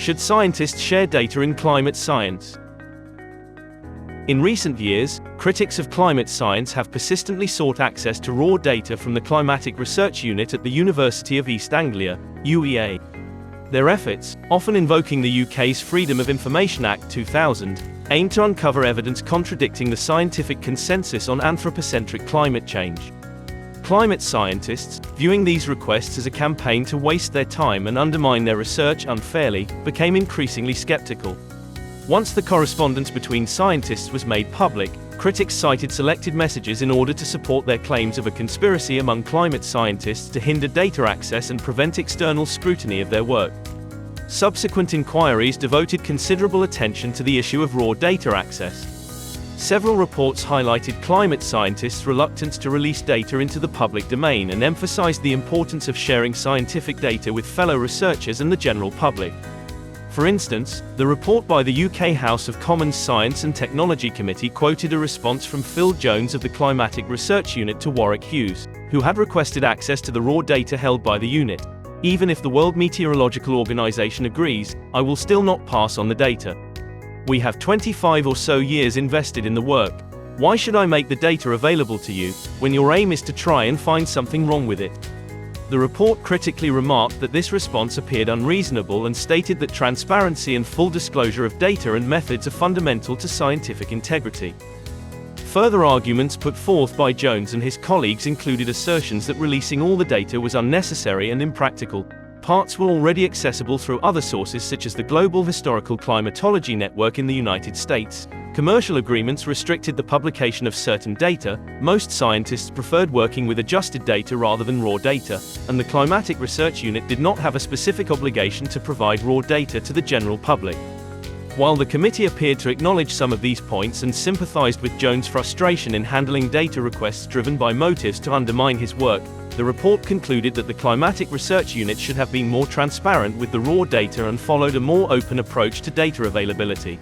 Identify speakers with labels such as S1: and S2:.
S1: Should scientists share data in climate science? In recent years, critics of climate science have persistently sought access to raw data from the Climatic Research Unit at the University of East Anglia, UEA. Their efforts, often invoking the UK's Freedom of Information Act 2000, aim to uncover evidence contradicting the scientific consensus on anthropocentric climate change. Climate scientists, viewing these requests as a campaign to waste their time and undermine their research unfairly, became increasingly skeptical. Once the correspondence between scientists was made public, critics cited selected messages in order to support their claims of a conspiracy among climate scientists to hinder data access and prevent external scrutiny of their work. Subsequent inquiries devoted considerable attention to the issue of raw data access. Several reports highlighted climate scientists' reluctance to release data into the public domain and emphasized the importance of sharing scientific data with fellow researchers and the general public. For instance, the report by the UK House of Commons Science and Technology Committee quoted a response from Phil Jones of the Climatic Research Unit to Warwick Hughes, who had requested access to the raw data held by the unit. Even if the World Meteorological Organization agrees, I will still not pass on the data. We have 25 or so years invested in the work. Why should I make the data available to you, when your aim is to try and find something wrong with it? The report critically remarked that this response appeared unreasonable and stated that transparency and full disclosure of data and methods are fundamental to scientific integrity. Further arguments put forth by Jones and his colleagues included assertions that releasing all the data was unnecessary and impractical. Parts were already accessible through other sources such as the Global Historical Climatology Network in the United States. Commercial agreements restricted the publication of certain data. Most scientists preferred working with adjusted data rather than raw data, and the Climatic Research Unit did not have a specific obligation to provide raw data to the general public. While the committee appeared to acknowledge some of these points and sympathized with Jones' frustration in handling data requests driven by motives to undermine his work, the report concluded that the Climatic Research Unit should have been more transparent with the raw data and followed a more open approach to data availability.